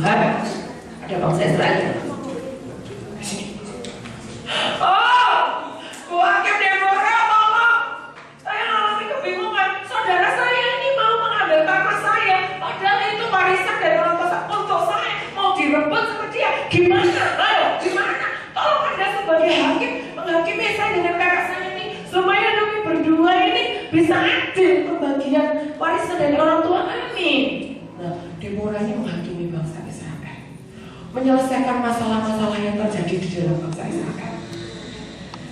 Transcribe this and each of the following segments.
Tuhan, ada bangsa Israel. Oh, Bu Hakim Deborah, tolong. Saya mengalami kebingungan. Saudara saya ini mau mengambil tanah saya, padahal itu warisan dari orang tua untuk saya. Mau direbut sama dia, gimana? Ayo, gimana? Tolong Anda sebagai hakim menghakimi saya dengan kakak saya ini, supaya kami berdua ini bisa adil pembagian warisan dari orang tua kami. Nah, Deborah ini menghakimi bangsa Israel, menyelesaikan masalah-masalah yang terjadi di dalam bangsa Israel.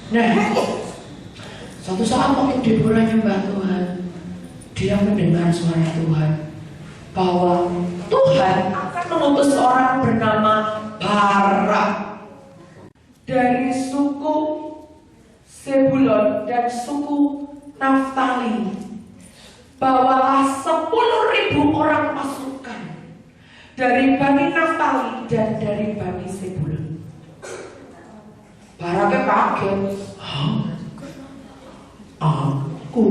Nah, suatu saat waktu Deborah nyembah Tuhan, dia mendengar suara Tuhan bahwa Tuhan akan mengutus seorang bernama Barak dari suku Zebulon dan suku Naftali. Bawalah 10.000 orang pasukan dari Bani Naftali dan dari Bani Zebulon. Baraknya kaget. Aku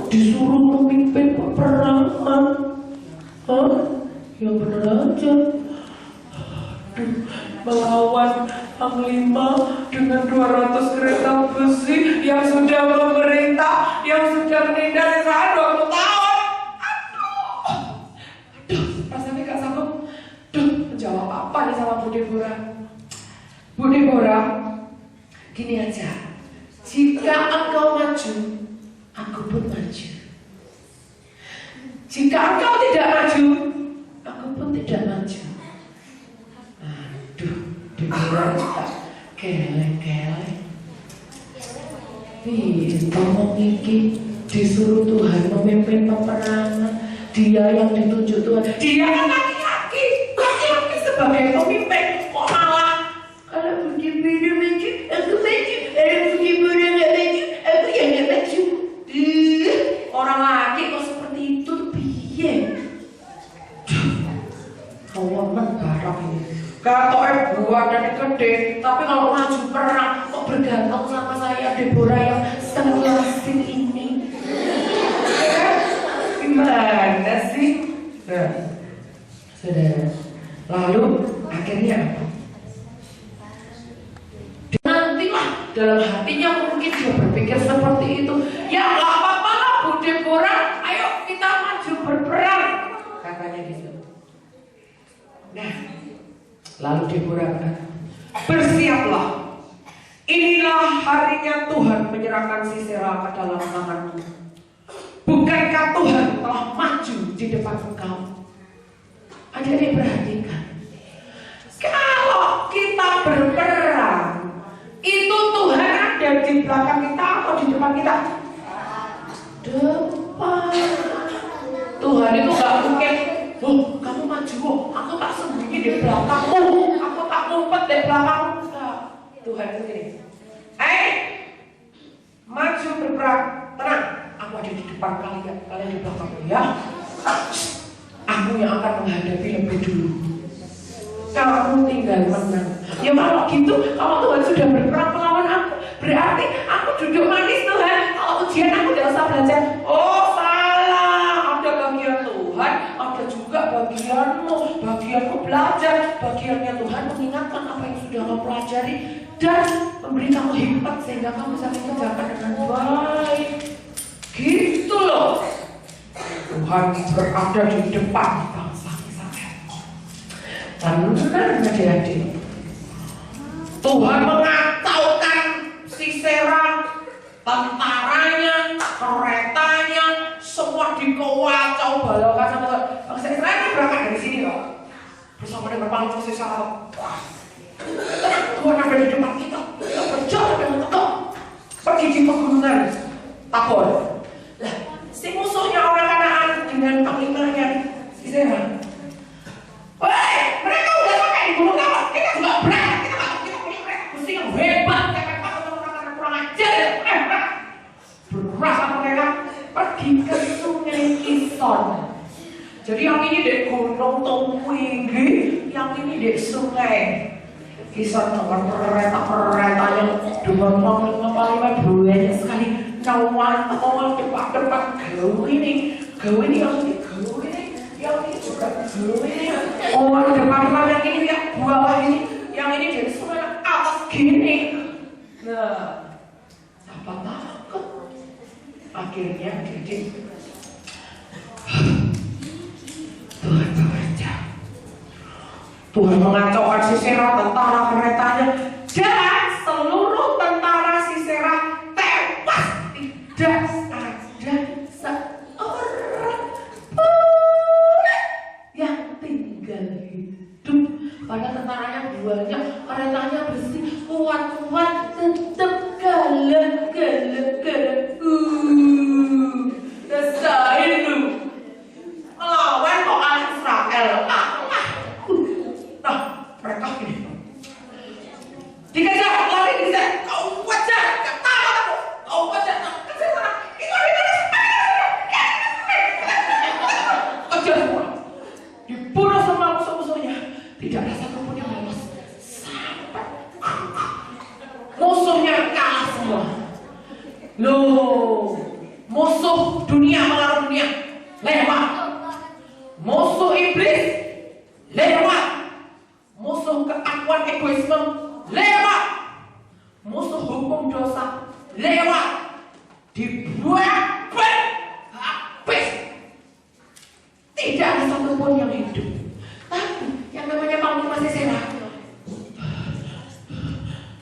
disuruh memimpin peperangan. Ya bener aja. Melawan Panglima dengan 200 kereta besi yang sudah memerintah, yang sudah menindas Israel 20 tahun. Aduh, rasanya gak sanggup. Menjawab apa nih sama Bu Deborah? Bu Deborah, gini aja. Jika engkau maju, aku pun maju. Jika engkau tidak maju, aku pun tidak maju. Aduh, Deborah tak kelek-kelek. Ngomong iki disuruh Tuhan memimpin peperangan. Dia yang ditunjuk Tuhan. Dia kan laki-laki sebagai pemimpin. Kok malah kalau begitu maju, aku maju. Kalau begitu nggak maju, aku yang nggak maju. Orang laki kok seperti itu tuh piye? Kawaman Barak ini. Katanya buat dan gede, tapi kalau maju perang kok bergantung sama saya Deborah yang senyasin ini. Gimana sih? Nah, saudara. Lalu akhirnya apa? Nantilah dalam hatinya mungkin dia berpikir seperti itu. Ya nggak apa-apa lah Bu Deborah, ayo kita maju berperang, katanya gitu. Nah, lalu Deborah berkata, bersiaplah, inilah harinya Tuhan menyerahkan Sisera ke dalam tanganmu. Bukankah Tuhan telah maju di depan engkau? Adik-adik perhatikan, kalau kita berperang, itu Tuhan ada di belakang kita atau di depan kita? Depan. Tuhan itu gak mungkin, kamu maju, aku tak sembunyi di belakangmu, aku tak ngumpet di belakangmu. Nah, Tuhan itu gini, maju berperang, tenang, aku ada di depan kalian, kalian di belakangmu ya. Aku yang akan menghadapi lebih dulu. Kamu tinggal menang. Ya kalau gitu, kalau Tuhan sudah berperang melawan aku, berarti aku duduk manis Tuhan. Kalau ujian aku tidak usah belajar. Oh salah, ada bagian Tuhan, ada juga bagianmu. Bagianmu belajar, bagiannya Tuhan mengingatkan apa yang sudah kamu pelajari dan memberi kamu hikmat sehingga kamu bisa mengerjakan dengan baik. Gitu loh. Tuhan berada di depan bangsa Israel. Dan benar adik-adik, Tuhan mengacaukan Sisera, tentaranya, keretanya, semua dikacau balaukan sama Tuhan. Bangsa Israel ini berangkat dari sini loh, bersama dengan bangsa Sisera. Tuhan ada di depan kita, kita berjalan dengan tegak pergi di pegunungan Tabor. Lah, si musuhnya orang Kanaan dengan panglimanya Sisera. Woi, mereka udah sampai di gunung Tabor, kita juga berangkat, kita punya mereka mesti yang hebat, jangan takut orang-orang kurang ajar. Berasa mereka pergi ke sungai Kison. Jadi yang ini di gunung Tumwinggi, yang ini di sungai Kison dengan kereta-keretanya dengan panglima banyak sekali. Cawan depan gawe ini yang ini juga gawe Oh, ada parfum yang ini yang bawah ini, yang ini dari sebelah atas gini. Nah, apa takut? Akhirnya jadi Tuhan bekerja. Tuhan mengacaukan Sisera, tentara keretanya, dan seluruh tentara Sisera tewas. Tidak ada seorang pun yang tinggal hidup. Pada tentaranya banyak, keretanya besi, kuat-kuat, tetap galak. Rasain lu melawan orang Israel. Nah, mereka gini dikejar, lari dikejar. Kau wajar, kata kamu. Kau wajar, kejar sana. Kejar semua. Dibunuh semua musuh-musuhnya. Tidak ada satupun yang lolos. Sampai musuhnya kalah semua. Loh, musuh dunia mengaruh dunia lewat. Musuh iblis lewat. Musuh keakuan egoisme lewat. Musuh hukum dosa lewat. Dibuat habis. Tidak ada satupun yang hidup. Tapi yang namanya Panglima Sisera,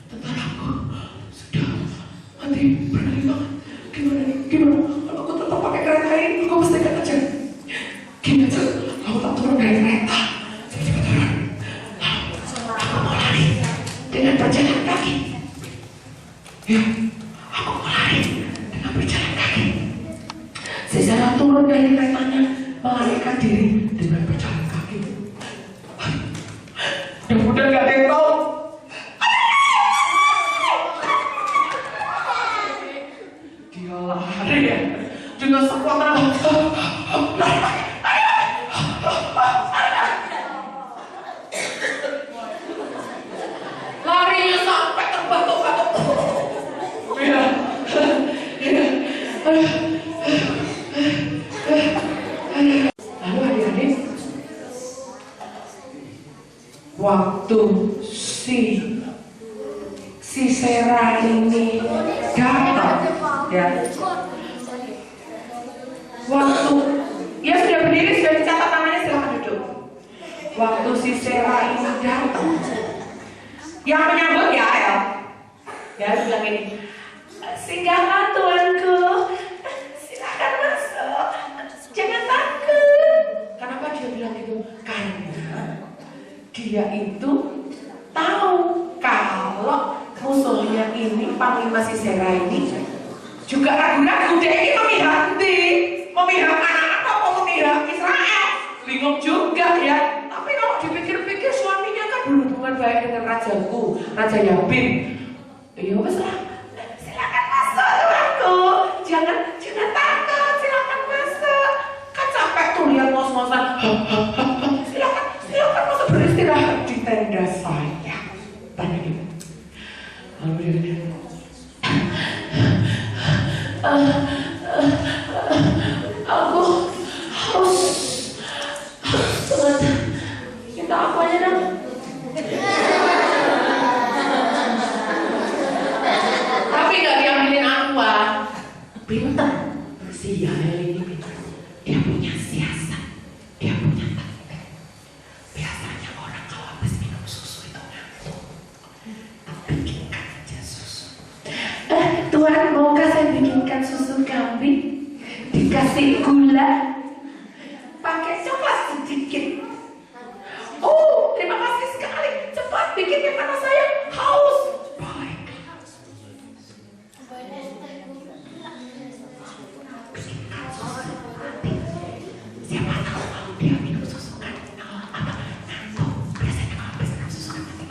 tentaraku sudah mati berkali-kali. Gimana? Kalau aku tetap pakai kereta ini, aku pasti akan kejar. Gini aja, aku tak turun dari kereta. Tiba-tiba turun. Aku mau lari dengan berjalan kaki. Ya, aku mau lari dengan berjalan kaki. Sisera turun dari keretanya, melarikan diri dengan berjalan kaki. Dan udah gak ada yang tahu. Dia lari ya dengan sekuat tenaga. Larinya sampai terbatuk-batuk. Ya. Lalu adik-adik, waktu Sisera ini datang, ya. Waktu ya sudah berdiri, sudah dicatat namanya, silahkan duduk. Waktu Sisera ini datang, yang menyambut ya El. Ya bilang ini, singgahlah tuanku, silakan masuk, jangan takut. Kenapa dia bilang gitu? Karena dia itu tahu kalau musuhnya ini, Panglima Sisera ini juga ragu-ragu, dia ini memihak anak-anak apa memihak Israel, bingung juga ya. Tapi kalau dipikir-pikir suaminya kan berhubungan baik dengan rajaku, Raja Yabin. Ya wes lah, silakan masuk tuanku, jangan takut, silakan masuk. Kan capek tuh lihat ngos-ngosan. Silakan masuk beristirahat di tenda saya. Tanya gitu. Lalu dia aku harus minta apa aja dong. Tapi gak diambilin aqua. Pintar si Yael ini pintar. Dia punya siasat, dia punya taktik. Biasanya orang kalau habis minum susu itu ngantuk, bikinkan aja susu. Tuhan, maukah saya bikinkan susu kambing? Dikasih gula, pakai coklat sedikit. Oh, terima kasih sekali. Cepat bikinnya karena saya haus. Baik. Bikinkan susu nanti. Siapa tahu kalau dia minum susu kan ngantuk. Biasanya kalau habis minum susu kan nanti.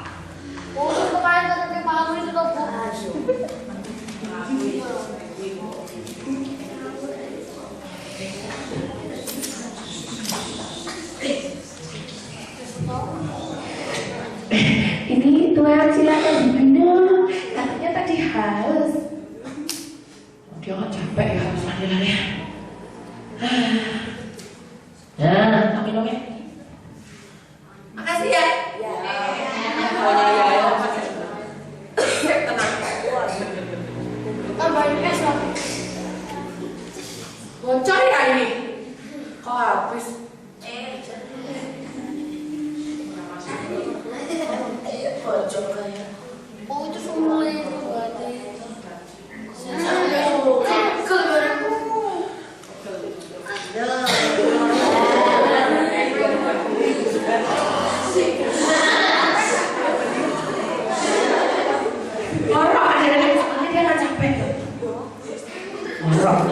Oh, kemarin kata Pak itu tuh Bu. Ini Tuhan silakan diminum. Katanya tadi haus. Dia kan capek ya harus lari-lari. Nah, minumnya. ngorok.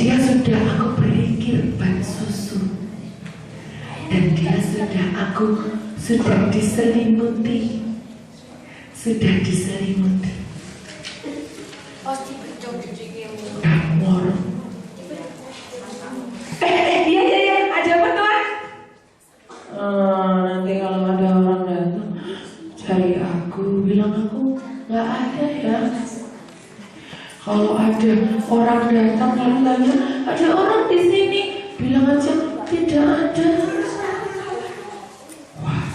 Dia sudah aku beri kirban susu, dan dia sudah diselimuti, Pasti kejauh jujurnya. udah ngorok. Iya, ada apa tuan? Nanti kalau ada orang datang cari aku, bilang aku nggak ada ya. Kalau ada orang datang lalu tanya, ada orang di sini, bilang aja tidak ada. Wah,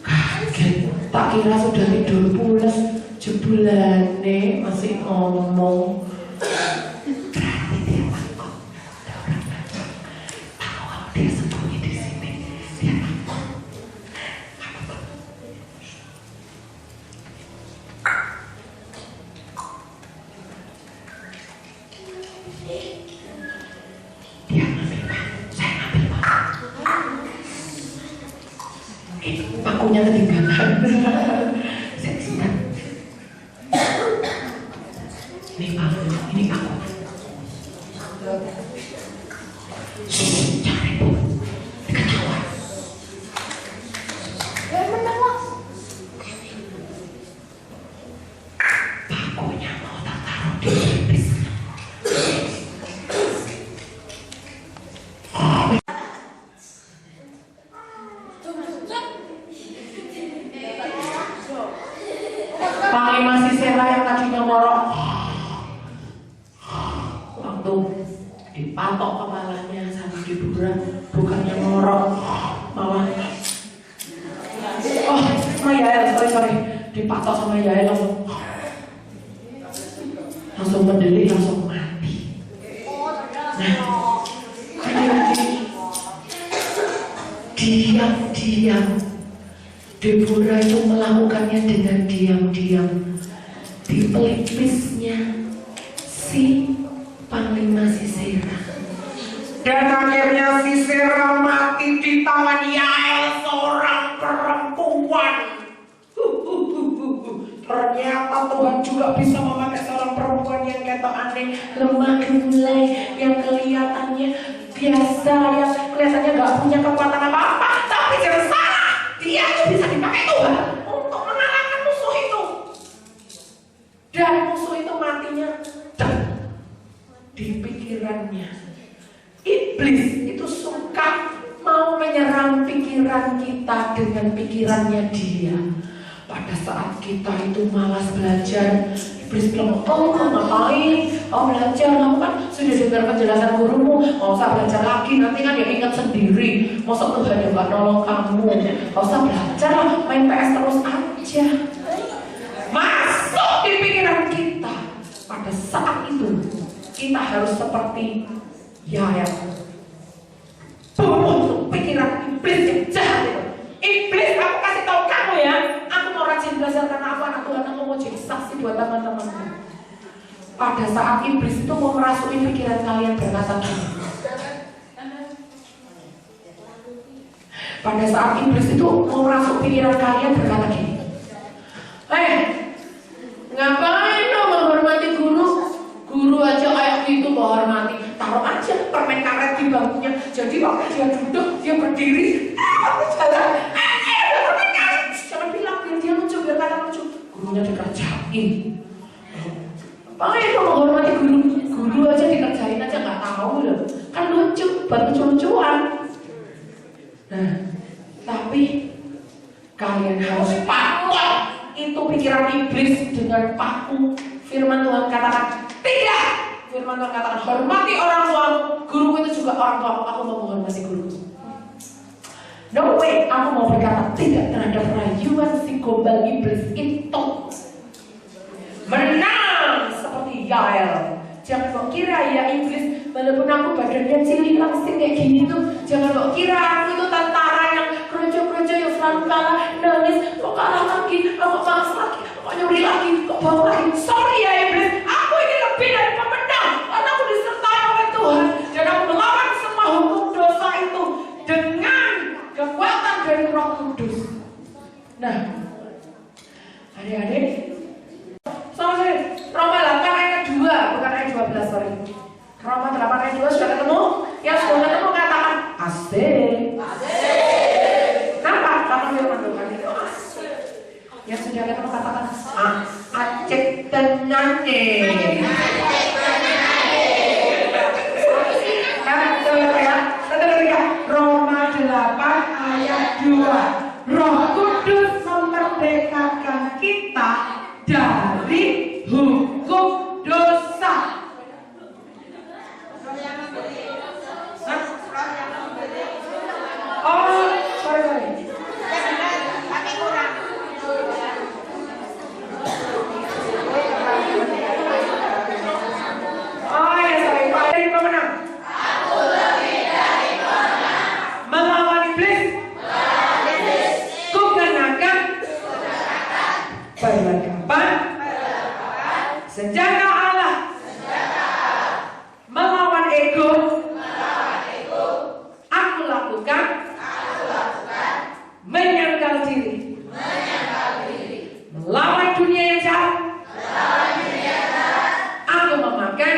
kaget. Tak kira sudah tidur pulas, jebulane masih ngomong. Berarti dia takut. Ada orang datang, tahu kalau dia sembunyi di sini, dia takut. Dia ngambil paku, saya ngambil paku. Pakunya ketinggalan. Saya simpan. Ini paku. Jangan ribut, ketahuan. Menang lah. Pakunya mau tak taruh di pipis. Panglima Sisera yang tadinya ngorok, waktu dipatok kepalanya sama diburan, bukannya ngorok, malah sama Yael, sorry, dipatok sama Yael langsung mendelik, langsung mati. Nah, diam-diam Deborah itu melakukannya dengan diam-diam di pelipisnya si Panglima Sisera. Dan akhirnya Sisera mati di tangan Yael, seorang perempuan. Ternyata Tuhan juga bisa memakai seorang perempuan yang ketok aneh, lemah gemulai, yang kelihatannya biasa, yang kelihatannya gak punya kekuatan apa-apa, tapi jangan salah, dia itu bisa dipakai Tuhan untuk mengalahkan musuh itu. Dan musuh itu matinya di pikirannya. Iblis itu suka mau menyerang pikiran kita dengan pikirannya dia. Pada saat kita itu malas belajar, iblis bilang, oh kamu ngapain? Oh belajar, kamu kan sudah dengar penjelasan gurumu, mau usah belajar lagi, nanti kan ya ingat sendiri. Masa Tuhan yang gak nolong kamu? Gak usah belajar lah, main PS terus aja. Masuk di pikiran kita. Pada saat itu kita harus seperti Yael. Pikiran iblis yang jahat itu. Iblis, aku kasih tahu kamu ya, aku mau rajin belajar karena aku anak Tuhan, aku mau jadi saksi buat teman-temanku. Pada saat iblis itu mau merasuki pikiran kalian berkata gini. Pada saat iblis itu mau merasuki pikiran kalian berkata gini. Ngapain dong menghormati guru? Guru aja kayak gitu menghormati. Taruh aja permen karet di bangkunya. Jadi waktu dia duduk, dia berdiri, aku jalan. Ada permen karet. Jangan bilang biar dia lucu, biar kata lucu. Gurunya dikerjain. Ngapain dong menghormati guru? Guru aja dikerjain aja nggak tahu loh. Kan lucu, buat lucu-lucuan. Nah, tapi kalian harus patok itu pikiran iblis dengan paku. Firman Tuhan katakan tidak. Firman Tuhan katakan hormati orang tuamu. Guru itu juga orang tuamu. Aku mau menghormati guru. No way, aku mau berkata tidak terhadap rayuan si gombal iblis itu. Menang seperti Yael. Jangan kok kira ya iblis, walaupun aku badannya cilik langsing kayak gini tuh, jangan kok kira aku itu tentara yang keroco-keroco yang selalu kalah, nangis, kok kalah lagi, kok malas lagi, kok nyuri lagi, kok bawa lagi. Sorry ya iblis, aku ini lebih dari pemenang karena aku disertai oleh Tuhan dan aku melawan semua hukum dosa itu dengan kekuatan dari Roh Kudus. Nah, adik-adik, sama saya Roma 8 ayat 2, bukan ayat 12, sorry. Roma 8 ayat 2 sudah ketemu? Yang sudah ketemu katakan asik. Kenapa? Karena firman Tuhan itu asik. Yang sudah ketemu katakan acek tenane. Roma 8 ayat 2. Roh Kudus memerdekakan kita dari hukum dosa. Oh, sorry. Oh ya, sorry. Dari pemenang. Aku lebih dari pemenang. Melawan iblis. Kukenakan perlengkapan senjata Allah. Melawan ego. Aku lakukan menyangkal diri. Melawan dunia yang jahat. Aku memakai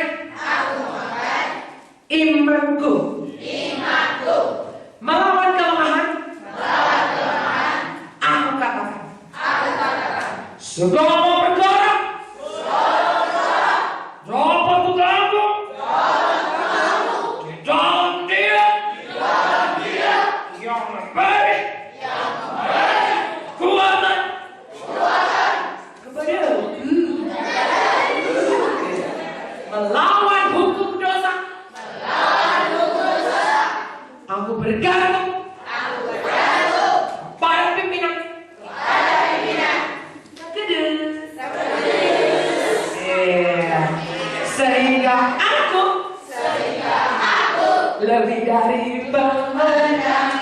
imanku. Melawan kelemahan. Aku katakan segala perkara dapat kuganggu di dalam Dia yang memberi kekuatan kepadaku. Melawan hukum dosa. Aku bergantung pada pimpinan kudus. Sehingga aku lebih dari pemenang.